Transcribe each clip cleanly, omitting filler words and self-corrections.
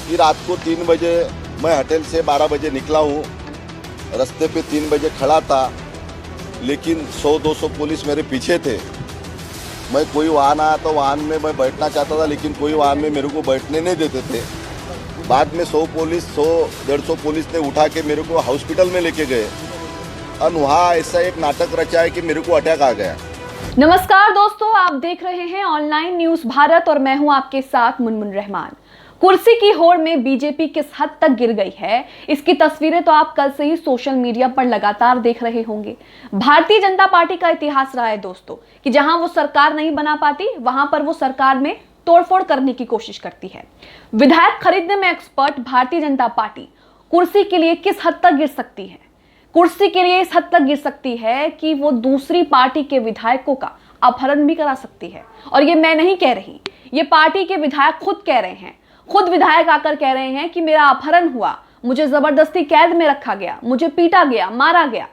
कि रात को 3 बजे मैं होटल से 12 बजे निकला हूँ। रास्ते पे 3 बजे खड़ा था, लेकिन 100-200 पुलिस मेरे पीछे थे। मैं कोई वाहन आया तो वाहन में मैं बैठना चाहता था, लेकिन कोई वाहन में मेरे को बैठने नहीं देते थे। बाद में 100-150 पुलिस ने उठा के मेरे को हॉस्पिटल में लेके गए और वहाँ ऐसा एक नाटक रचा है कि मेरे को अटैक आ गया। नमस्कार दोस्तों, आप देख रहे हैं ऑनलाइन न्यूज भारत और मैं हूं आपके साथ मुनमुन रहमान। कुर्सी की होड़ में बीजेपी किस हद तक गिर गई है, इसकी तस्वीरें तो आप कल से ही सोशल मीडिया पर लगातार देख रहे होंगे। भारतीय जनता पार्टी का इतिहास रहा है दोस्तों कि जहां वो सरकार नहीं बना पाती, वहां पर वो सरकार में तोड़फोड़ करने की कोशिश करती है। विधायक खरीदने में एक्सपर्ट भारतीय जनता पार्टी कुर्सी के लिए किस हद तक गिर सकती है। कुर्सी के लिए इस हद तक गिर सकती है कि वो दूसरी पार्टी के विधायकों का अपहरण भी करा सकती है। और ये मैं नहीं कह रही, ये पार्टी के विधायक खुद कह रहे हैं। खुद विधायक आकर कह रहे हैं कि मेरा अपहरण हुआ, मुझे जबरदस्ती कैद में रखा गया, मुझे पीटा गया, मारा गया।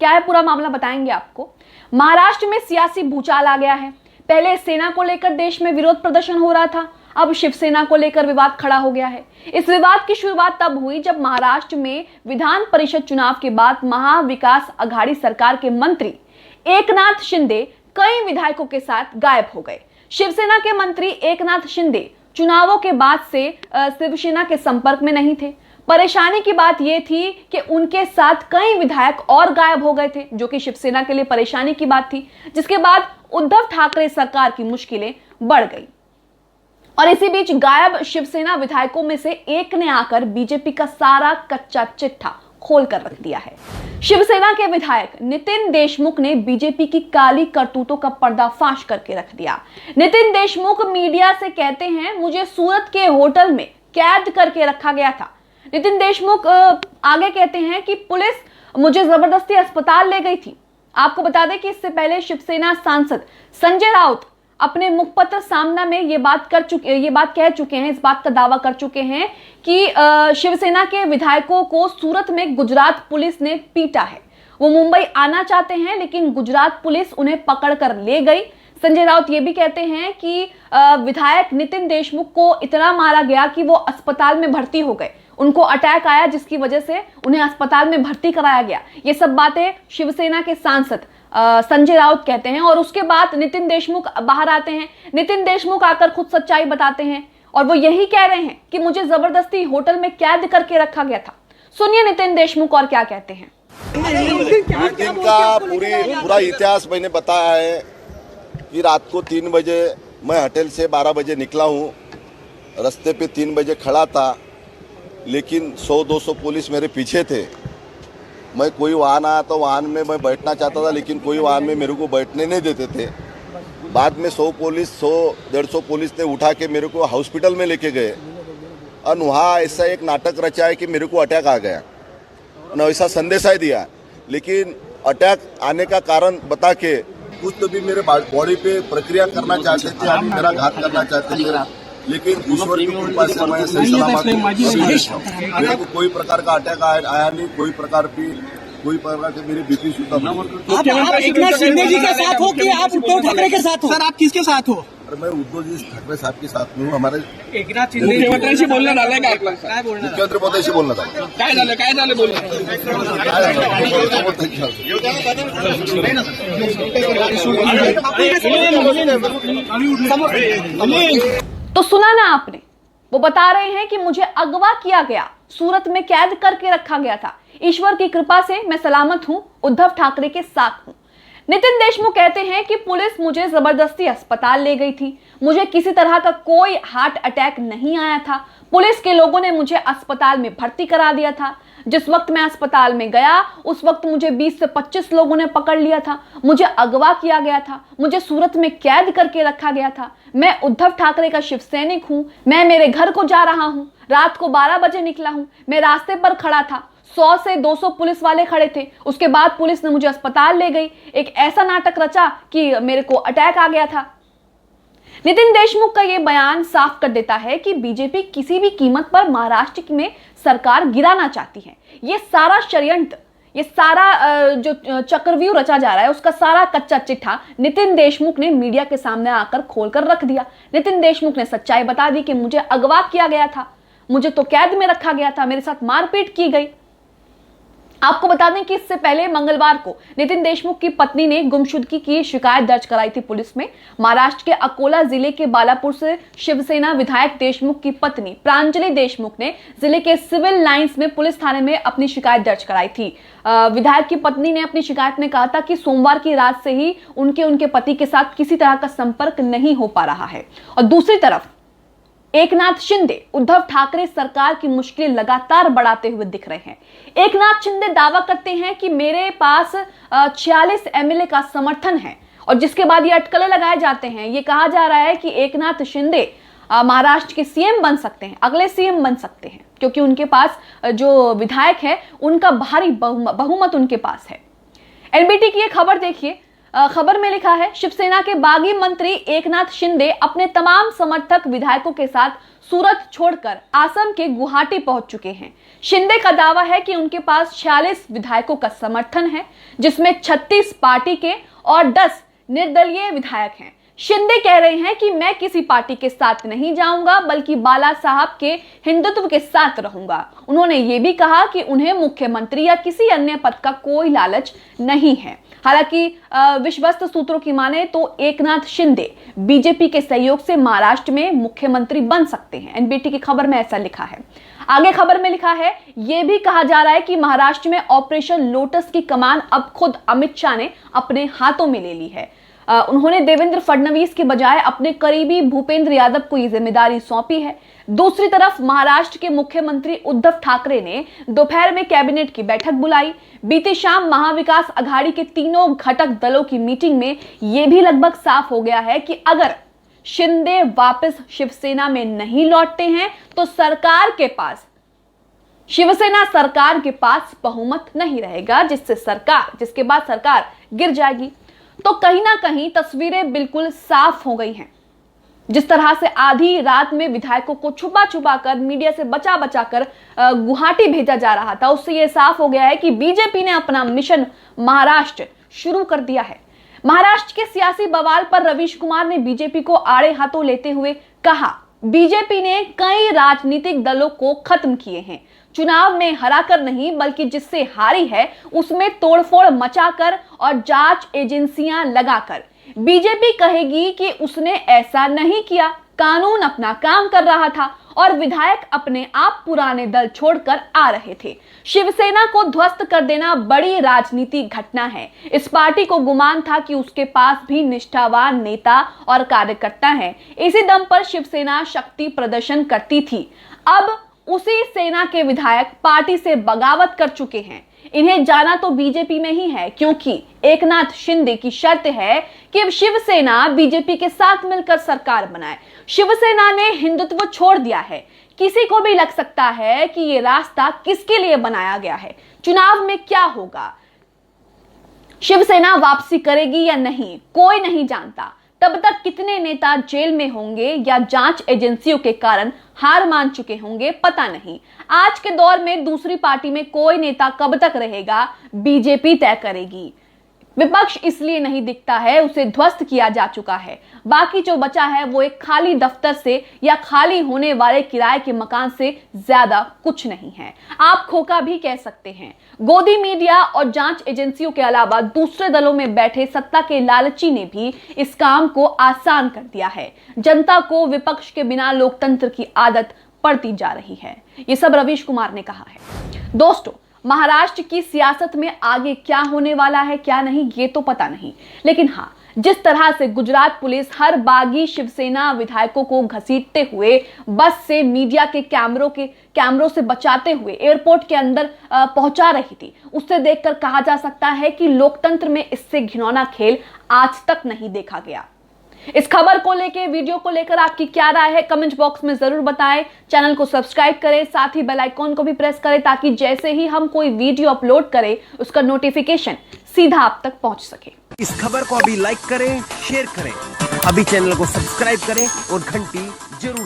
क्या है पूरा मामला बताएंगे आपको। महाराष्ट्र में सियासी भूचाल आ गया है। पहले सेना को लेकर देश में विरोध प्रदर्शन हो रहा था, अब शिवसेना को लेकर विवाद खड़ा हो गया है। इस विवाद की शुरुआत तब हुई जब महाराष्ट्र में विधान परिषद चुनाव के बाद महाविकास आघाड़ी सरकार के मंत्री एकनाथ शिंदे कई विधायकों के साथ गायब हो गए। शिवसेना के मंत्री एकनाथ शिंदे चुनावों के बाद से शिवसेना के संपर्क में नहीं थे। परेशानी की बात यह थी कि उनके साथ कई विधायक और गायब हो गए थे, जो कि शिवसेना के लिए परेशानी की बात थी, जिसके बाद उद्धव ठाकरे सरकार की मुश्किलें बढ़ गई। और इसी बीच गायब शिवसेना विधायकों में से एक ने आकर बीजेपी का सारा कच्चा चिट्ठा खोल कर रख दिया है। शिवसेना के विधायक नितिन देशमुख ने बीजेपी की काली करतूतों का पर्दाफाश करके रख दिया। नितिन देशमुख मीडिया से कहते हैं, मुझे सूरत के होटल में कैद करके रखा गया था। नितिन देशमुख आगे कहते हैं कि पुलिस मुझे जबरदस्ती अस्पताल ले गई थी। आपको बता दें कि इससे पहले शिवसेना सांसद संजय राउत अपने मुखपत्र सामना में ये बात कह चुके हैं, इस बात का दावा कर चुके हैं कि शिवसेना के विधायकों को सूरत में गुजरात पुलिस ने पीटा है। वो मुंबई आना चाहते हैं, लेकिन गुजरात पुलिस उन्हें पकड़ कर ले गई। संजय राउत ये भी कहते हैं कि विधायक नितिन देशमुख को इतना मारा गया कि वो अस्पताल में भर्ती हो गए। उनको अटैक आया, जिसकी वजह से उन्हें अस्पताल में भर्ती कराया गया। ये सब बातें शिवसेना के सांसद संजय राउत कहते हैं। और उसके बाद नितिन देशमुख बाहर आते हैं। नितिन देशमुख आकर खुद सच्चाई बताते हैं और वो यही कह रहे हैं कि मुझे जबरदस्ती होटल में कैद करके रखा गया था। सुनिए नितिन देशमुख और क्या कहते हैं। नितिन का पूरा इतिहास मैंने बताया है कि रात को 3 बजे मैं होटल से 12 बजे निकला हूँ। रास्ते पे 3 बजे खड़ा था, लेकिन 100-200 पुलिस मेरे पीछे थे। मैं कोई वाहन आया तो वाहन में मैं बैठना चाहता था, लेकिन कोई वाहन में मेरे को बैठने नहीं देते थे। बाद में 100-150 पुलिस ने उठा के मेरे को हॉस्पिटल में लेके गए और वहाँ ऐसा एक नाटक रचा है कि मेरे को अटैक आ गया। उन्होंने ऐसा संदेशा ही दिया, लेकिन अटैक आने का कारण बता के कुछ तो भी मेरे बॉडी पे प्रक्रिया करना चाहते थे, अभी मेरा घात करना चाहते थे, लेकिन ईश्वर की कृपा से मैं सही सलामत हूं। मेरे को कोई प्रकार का अटैक आया नहीं, कोई प्रकार की मेरी बीपी शुद्ध नहीं। आप एकनाथ शिंदे जी के साथ हो कि आप उद्धव ठाकरे के साथ हो? सर, आप किसके साथ हो? अरे मैं उद्धव जी ठाकरे साहब के साथ हूँ। हमारे एकनाथ शिंदे मुख्यमंत्री बोलना झालं काय? मुख्यमंत्री पदाशी बोलना था। काय झालं बोलणं? तो सुना ना आपने, वो बता रहे हैं कि मुझे अगवा किया गया, सूरत में कैद करके रखा गया था। ईश्वर की कृपा से मैं सलामत हूं, उद्धव ठाकरे के साथ हूं। नितिन देशमुख कहते हैं कि पुलिस मुझे जबरदस्ती अस्पताल ले गई थी। मुझे किसी तरह का कोई हार्ट अटैक नहीं आया था। पुलिस के लोगों ने मुझे अस्पताल में भर्ती करा दिया था। जिस वक्त मैं अस्पताल में गया, उस वक्त मुझे 20 से 25 लोगों ने पकड़ लिया था। मुझे अगवा किया गया था, मुझे सूरत में कैद करके रखा गया था। मैं उद्धव ठाकरे का शिव सैनिक हूं। मैं मेरे घर को जा रहा हूं। रात को 12 बजे निकला हूं। मैं रास्ते पर खड़ा था, 100 से 200 पुलिस वाले खड़े थे। उसके बाद पुलिस ने मुझे अस्पताल ले गई। एक ऐसा नाटक रचा कि मेरे को अटैक आ गया था। नितिन देशमुख का यह बयान साफ कर देता है कि बीजेपी किसी भी कीमत पर महाराष्ट्र में सरकार गिराना चाहती है। ये सारा षड्यंत्र, ये सारा जो चक्रव्यूह रचा जा रहा है, उसका सारा कच्चा चिट्ठा नितिन देशमुख ने मीडिया के सामने आकर खोलकर रख दिया। नितिन देशमुख ने सच्चाई बता दी कि मुझे अगवा किया गया था। मुझे तो कैद में रखा गया था, मेरे साथ मारपीट की गई। आपको बता दें कि इससे पहले मंगलवार को नितिन देशमुख की पत्नी ने गुमशुदगी की शिकायत दर्ज कराई थी पुलिस में। महाराष्ट्र के अकोला जिले के बालापुर से शिवसेना विधायक देशमुख की पत्नी प्रांजलि देशमुख ने जिले के सिविल लाइंस में पुलिस थाने में अपनी शिकायत दर्ज कराई थी। विधायक की पत्नी ने अपनी शिकायत में कहा था कि सोमवार की रात से ही उनके पति के साथ किसी तरह का संपर्क नहीं हो पा रहा है। और दूसरी तरफ एकनाथ शिंदे उद्धव ठाकरे सरकार की मुश्किलें लगातार बढ़ाते हुए दिख रहे हैं। एकनाथ शिंदे दावा करते हैं कि मेरे पास 46 एमएलए का समर्थन है, और जिसके बाद ये अटकलें लगाए जाते हैं। ये कहा जा रहा है कि एकनाथ शिंदे महाराष्ट्र के सीएम बन सकते हैं, अगले सीएम बन सकते हैं, क्योंकि उनके पास जो विधायक है उनका भारी बहुमत उनके पास है। एनबीटी की ये खबर देखिए, खबर में लिखा है, शिवसेना के बागी मंत्री एकनाथ शिंदे अपने तमाम समर्थक विधायकों के साथ सूरत छोड़कर असम के गुवाहाटी पहुंच चुके हैं। शिंदे का दावा है कि उनके पास 46 विधायकों का समर्थन है, जिसमें 36 पार्टी के और 10 निर्दलीय विधायक हैं। शिंदे कह रहे हैं कि मैं किसी पार्टी के साथ नहीं जाऊंगा, बल्कि बाला साहब के हिंदुत्व के साथ रहूंगा। उन्होंने ये भी कहा कि उन्हें मुख्यमंत्री या किसी अन्य पद का कोई लालच नहीं है। हालांकि विश्वस्त सूत्रों की माने तो एकनाथ शिंदे बीजेपी के सहयोग से महाराष्ट्र में मुख्यमंत्री बन सकते हैं। एनबीटी की खबर में ऐसा लिखा है। आगे खबर में लिखा है, यह भी कहा जा रहा है कि महाराष्ट्र में ऑपरेशन लोटस की कमान अब खुद अमित शाह ने अपने हाथों में ले ली है। उन्होंने देवेंद्र फडणवीस के बजाय अपने करीबी भूपेंद्र यादव को यह जिम्मेदारी सौंपी है। दूसरी तरफ महाराष्ट्र के मुख्यमंत्री उद्धव ठाकरे ने दोपहर में कैबिनेट की बैठक बुलाई। बीती शाम महाविकास अघाड़ी के तीनों घटक दलों की मीटिंग में यह भी लगभग साफ हो गया है कि अगर शिंदे वापस शिवसेना में नहीं लौटते हैं तो शिवसेना सरकार के पास बहुमत नहीं रहेगा, जिसके बाद सरकार गिर जाएगी। तो कहीं ना कहीं तस्वीरें बिल्कुल साफ हो गई हैं। जिस तरह से आधी रात में विधायकों को छुपा छुपा कर, मीडिया से बचा बचा कर गुवाहाटी भेजा जा रहा था, उससे यह साफ हो गया है कि बीजेपी ने अपना मिशन महाराष्ट्र शुरू कर दिया है। महाराष्ट्र के सियासी बवाल पर रवीश कुमार ने बीजेपी को आड़े हाथों लेते हुए कहा, बीजेपी ने कई राजनीतिक दलों को खत्म किए हैं, चुनाव में हराकर नहीं बल्कि जिससे हारी है उसमें तोड़फोड़ मचाकर और जांच एजेंसियां लगाकर। बीजेपी कहेगी कि उसने ऐसा नहीं किया, कानून अपना काम कर रहा था और विधायक अपने आप पुराने दल छोड़कर आ रहे थे। शिवसेना को ध्वस्त कर देना बड़ी राजनीतिक घटना है। इस पार्टी को गुमान था कि उसके पास भी निष्ठावान नेता और कार्यकर्ता हैं। इसी दम पर शिवसेना शक्ति प्रदर्शन करती थी। अब उसी सेना के विधायक पार्टी से बगावत कर चुके हैं। इन्हें जाना तो बीजेपी में ही है, क्योंकि एकनाथ शिंदे की शर्त है कि शिवसेना बीजेपी के साथ मिलकर सरकार बनाए। शिवसेना ने हिंदुत्व छोड़ दिया है। किसी को भी लग सकता है कि यह रास्ता किसके लिए बनाया गया है, चुनाव में क्या होगा, शिवसेना वापसी करेगी या नहीं, कोई नहीं जानता। तब तक कितने नेता जेल में होंगे या जांच एजेंसियों के कारण हार मान चुके होंगे, पता नहीं। आज के दौर में दूसरी पार्टी में कोई नेता कब तक रहेगा, बीजेपी तय करेगी। विपक्ष इसलिए नहीं दिखता है, उसे ध्वस्त किया जा चुका है। बाकी जो बचा है वो एक खाली दफ्तर से या खाली होने वाले किराए के मकान से ज्यादा कुछ नहीं है। आप खोखा भी कह सकते हैं। गोदी मीडिया और जांच एजेंसियों के अलावा दूसरे दलों में बैठे सत्ता के लालची ने भी इस काम को आसान कर दिया है। जनता को विपक्ष के बिना लोकतंत्र की आदत पड़ती जा रही है। ये सब रवीश कुमार ने कहा है। दोस्तों, महाराष्ट्र की सियासत में आगे क्या होने वाला है क्या नहीं ये तो पता नहीं, लेकिन हाँ, जिस तरह से गुजरात पुलिस हर बागी शिवसेना विधायकों को घसीटते हुए बस से मीडिया के कैमरों से बचाते हुए एयरपोर्ट के अंदर पहुंचा रही थी, उससे देखकर कहा जा सकता है कि लोकतंत्र में इससे घिनौना खेल आज तक नहीं देखा गया। इस खबर को लेकर, वीडियो को लेकर आपकी क्या राय है, कमेंट बॉक्स में जरूर बताएं। चैनल को सब्सक्राइब करें, साथ ही बेल आइकॉन को भी प्रेस करें ताकि जैसे ही हम कोई वीडियो अपलोड करें उसका नोटिफिकेशन सीधा आप तक पहुंच सके। इस खबर को अभी लाइक करें, शेयर करें, अभी चैनल को सब्सक्राइब करें और घंटी जरूर